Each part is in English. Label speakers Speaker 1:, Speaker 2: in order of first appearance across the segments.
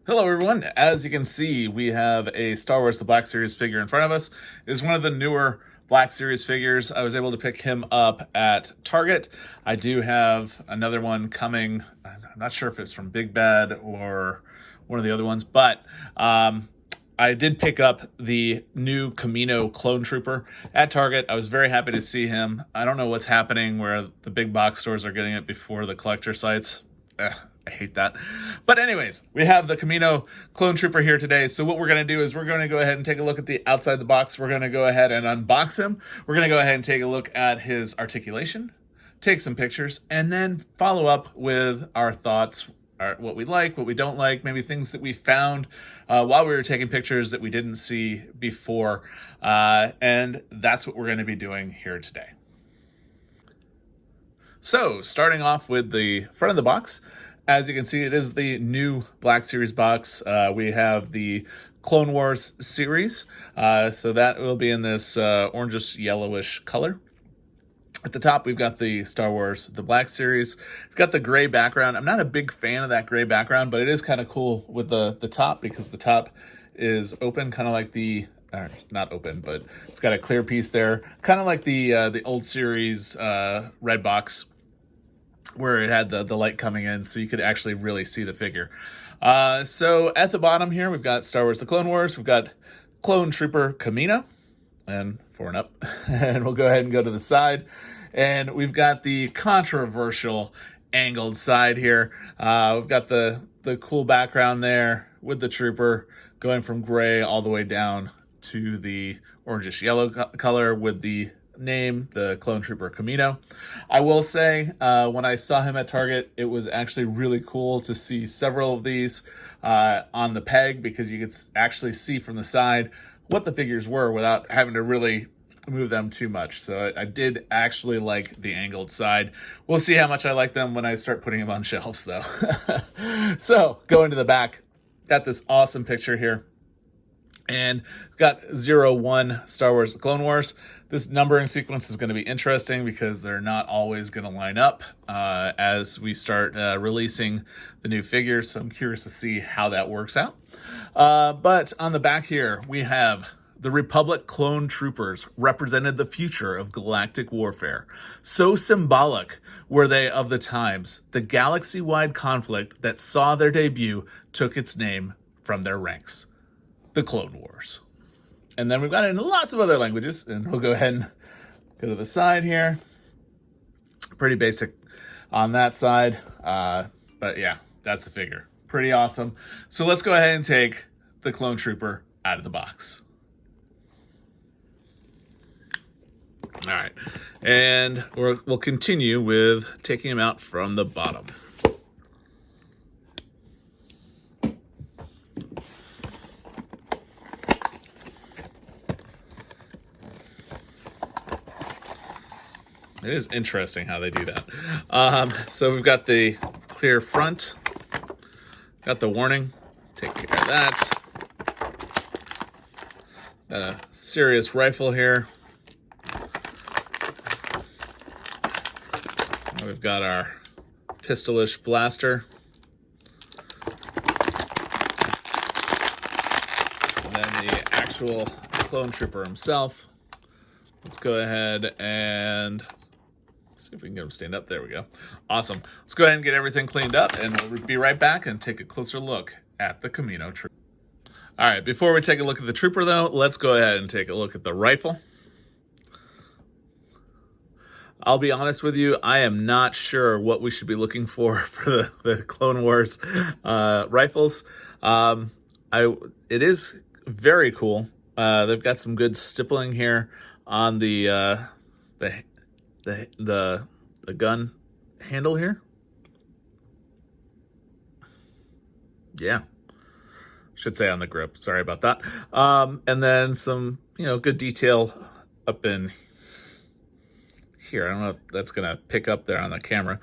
Speaker 1: Hello everyone, as you can see we have a Star Wars The Black Series figure in front of us. It is one of the newer Black Series figures. I was able to pick him up at Target. I do have another one coming. I'm not sure if it's from Big Bad or one of the other ones, but I did pick up the new Kamino Clone Trooper at Target. I was very happy to see him. I don't know what's happening where the big box stores are getting it before the collector sites. I hate that. But anyways, we have the Kamino Clone Trooper here today. So what we're going to do is we're going to go ahead and take a look at the outside the box. We're going to go ahead and unbox him. We're going to go ahead and take a look at his articulation, take some pictures, and then follow up with our thoughts, what we like, what we don't like, maybe things that we found while we were taking pictures that we didn't see before. And that's what we're going to be doing here today. So starting off with the front of the box, as you can see, it is the new Black Series box. We have the Clone Wars series, so that will be in this orangish yellowish color. At the top, we've got the Star Wars The Black Series. We've got the gray background. I'm not a big fan of that gray background, but it is kind of cool with the top because the top is open, kind of like the not open, but it's got a clear piece there, kind of like the old series red box, where it had the light coming in so you could actually really see the figure. So at the bottom here, we've got Star Wars The Clone Wars. We've got Clone Trooper Kamino, and 4 and up. And we'll go ahead and go to the side. And we've got the controversial angled side here. We've got the cool background there with the trooper going from gray all the way down to the orangish yellow color with the name, the Clone Trooper Kamino. I will say, when I saw him at Target, it was actually really cool to see several of these on the peg, because you could actually see from the side what the figures were without having to really move them too much. So I did actually like the angled side. We'll see how much I like them when I start putting them on shelves though. So going to the back, got this awesome picture here. And we've got 01 Star Wars The Clone Wars. This numbering sequence is going to be interesting because they're not always going to line up as we start releasing the new figures. So I'm curious to see how that works out. But on the back here, we have the Republic Clone Troopers represented the future of galactic warfare. So symbolic were they of the times. The galaxy-wide conflict that saw their debut took its name from their ranks. The Clone Wars. And then we've got it in lots of other languages, and we'll go ahead and go to the side here. Pretty basic on that side, but yeah, that's the figure. Pretty awesome. So let's go ahead and take the Clone Trooper out of the box. All right, and we'll continue with taking him out from the bottom. It is interesting how they do that. So we've got the clear front, got the warning, take care of that. Got a serious rifle here. We've got our pistolish blaster. And then the actual Clone Trooper himself. Let's go ahead and see if we can get him stand up. There we go. Awesome. Let's go ahead and get everything cleaned up, and we'll be right back and take a closer look at the Kamino Trooper. All right, before we take a look at the Trooper, though, let's go ahead and take a look at the rifle. I'll be honest with you, I am not sure what we should be looking for the Clone Wars rifles. It is very cool. They've got some good stippling here on the gun handle here. Yeah, should say on the grip. Sorry about that. And then some, good detail up in here. I don't know if that's gonna pick up there on the camera.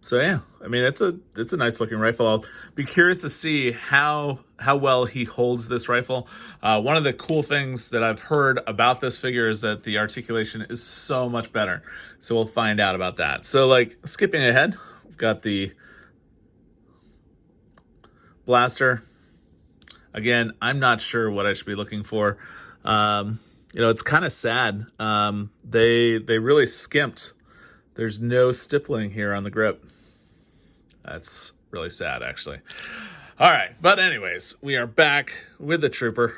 Speaker 1: So yeah, I mean, it's a nice looking rifle. I'll be curious to see how well he holds this rifle. One of the cool things that I've heard about this figure is that the articulation is so much better. So we'll find out about that. So like skipping ahead, we've got the blaster. Again, I'm not sure what I should be looking for. It's kind of sad. They really skimped. There's no stippling here on the grip. That's really sad, actually. All right, but anyways, we are back with the Trooper.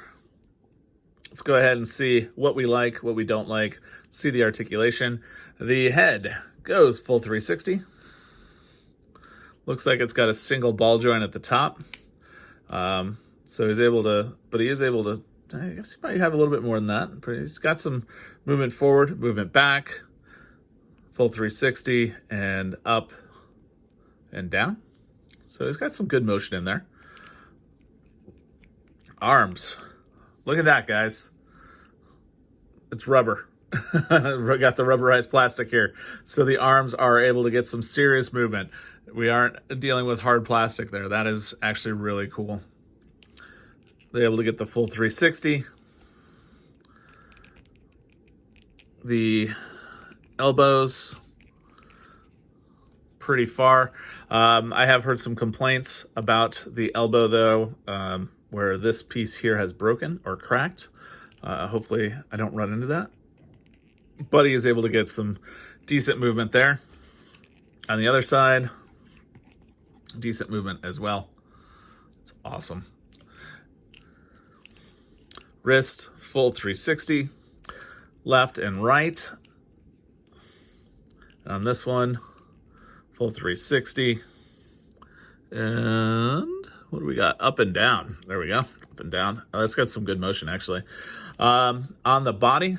Speaker 1: Let's go ahead and see what we like, what we don't like. See the articulation. The head goes full 360. Looks like it's got a single ball joint at the top. So he's able to, but he is able to, I guess he might have a little bit more than that. But he's got some movement forward, movement back, full 360, and up and down. So he's got some good motion in there. Arms. Look at that, guys. It's rubber. Got the rubberized plastic here. So the arms are able to get some serious movement. We aren't dealing with hard plastic there. That is actually really cool. They're able to get the full 360. The elbows, pretty far. I have heard some complaints about the elbow, though, where this piece here has broken or cracked. Hopefully I don't run into that. But he is able to get some decent movement there. On the other side, decent movement as well. It's awesome. Wrist, full 360, left and right. On this one, full 360. And what do we got? Up and down. There we go. Up and down. Oh, that's got some good motion, actually. On the body,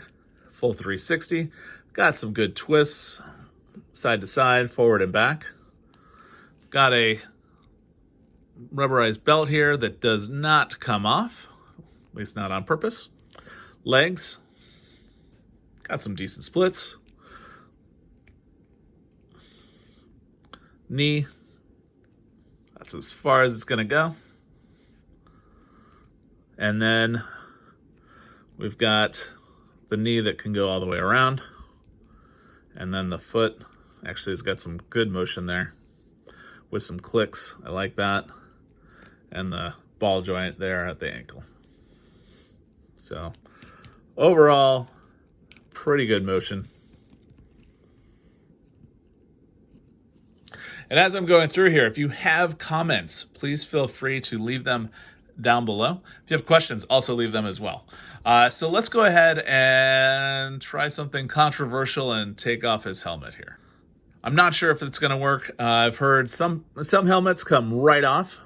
Speaker 1: full 360. Got some good twists, side to side, forward and back. Got a rubberized belt here that does not come off, at least not on purpose. Legs, got some decent splits. Knee, that's as far as it's going to go. And then we've got the knee that can go all the way around. And then the foot actually has got some good motion there with some clicks. I like that. And the ball joint there at the ankle. So overall, pretty good motion. And as I'm going through here, if you have comments, please feel free to leave them down below. If you have questions, also leave them as well. So let's go ahead and try something controversial and take off his helmet here. I'm not sure if it's going to work. I've heard some helmets come right off.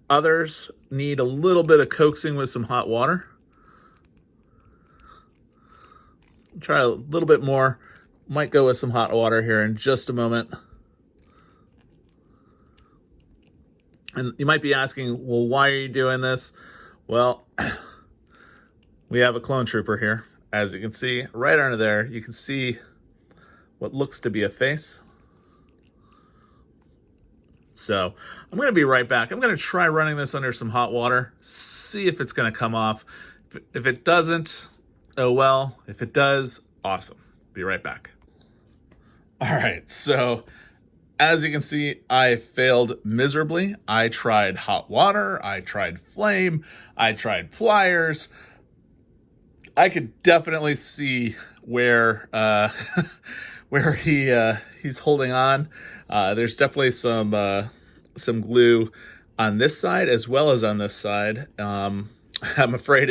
Speaker 1: Others need a little bit of coaxing with some hot water. Try a little bit more. Might go with some hot water here in just a moment. And you might be asking, well, why are you doing this? Well, we have a clone trooper here. As you can see, right under there, you can see what looks to be a face. So I'm going to be right back. I'm going to try running this under some hot water, see if it's going to come off. If it doesn't, oh well. If it does, awesome. Be right back. All right, so as you can see, I failed miserably. I tried hot water, I tried flame, I tried pliers. I could definitely see where where he's holding on. There's definitely some glue on this side as well as on this side. I'm afraid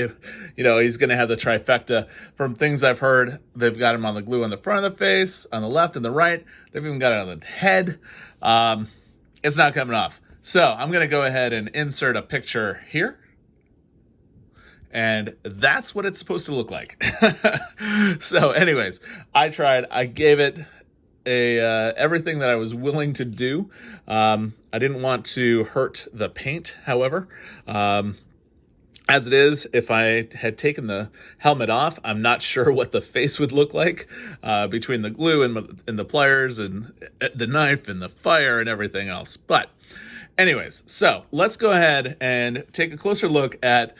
Speaker 1: he's going to have the trifecta. From things I've heard, they've got him on the glue on the front of the face, on the left and the right. They've even got it on the head. It's not coming off. So I'm going to go ahead and insert a picture here. And that's what it's supposed to look like. So anyways, I tried. I gave it everything that I was willing to do. I didn't want to hurt the paint, however. As it is, if I had taken the helmet off, I'm not sure what the face would look like between the glue and the pliers and the knife and the fire and everything else. But anyways, so let's go ahead and take a closer look at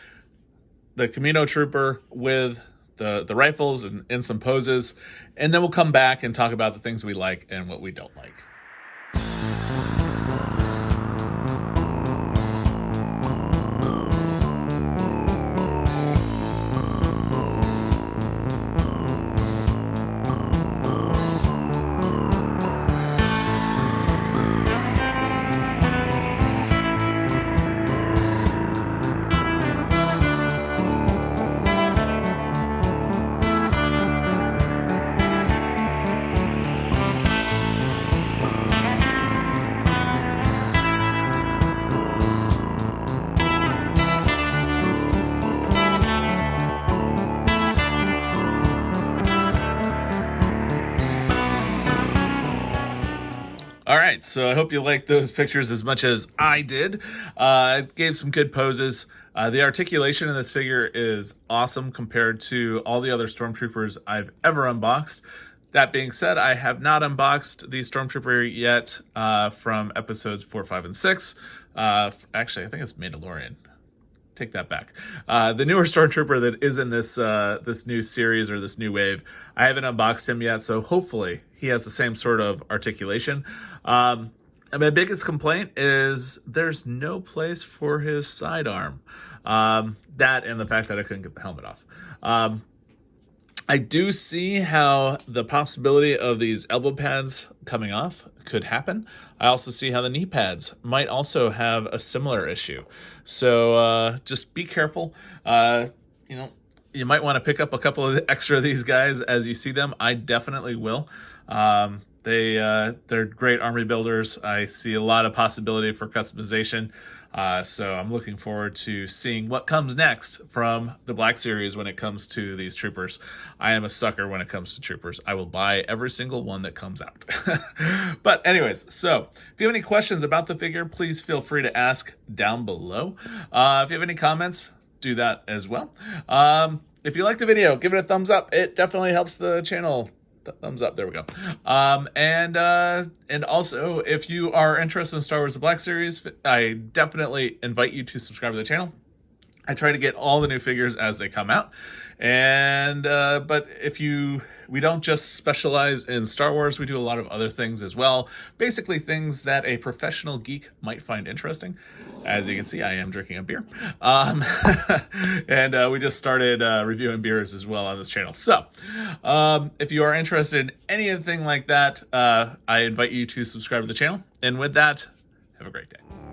Speaker 1: the Kamino Trooper with the rifles and in some poses, and then we'll come back and talk about the things we like and what we don't like. So I hope you liked those pictures as much as I did. It gave some good poses. The articulation in this figure is awesome compared to all the other Stormtroopers I've ever unboxed. That being said, I have not unboxed the Stormtrooper yet from episodes 4, 5, and 6. Actually, I think it's Mandalorian. Take that back. The newer Stormtrooper that is in this this new series or this new wave, I haven't unboxed him yet, so hopefully he has the same sort of articulation. My biggest complaint is there's no place for his sidearm. That and the fact that I couldn't get the helmet off. I do see how the possibility of these elbow pads coming off could happen. I also see how the knee pads might also have a similar issue. So just be careful. You might want to pick up a couple of extra of these guys as you see them. I definitely will. They're great army builders. I see a lot of possibility for customization. So I'm looking forward to seeing what comes next from the Black Series when it comes to these troopers. I am a sucker when it comes to troopers. I will buy every single one that comes out. But anyways, so if you have any questions about the figure, please feel free to ask down below. If you have any comments, do that as well. If you liked the video, give it a thumbs up. It definitely helps the channel. Thumbs up, there we go. And also, if you are interested in Star Wars The Black Series, I definitely invite you to subscribe to the channel. I try to get all the new figures as they come out. And but we don't just specialize in Star Wars, we do a lot of other things as well. Basically things that a professional geek might find interesting. As you can see, I am drinking a beer. And we just started reviewing beers as well on this channel. So if you are interested in anything like that, I invite you to subscribe to the channel. And with that, have a great day.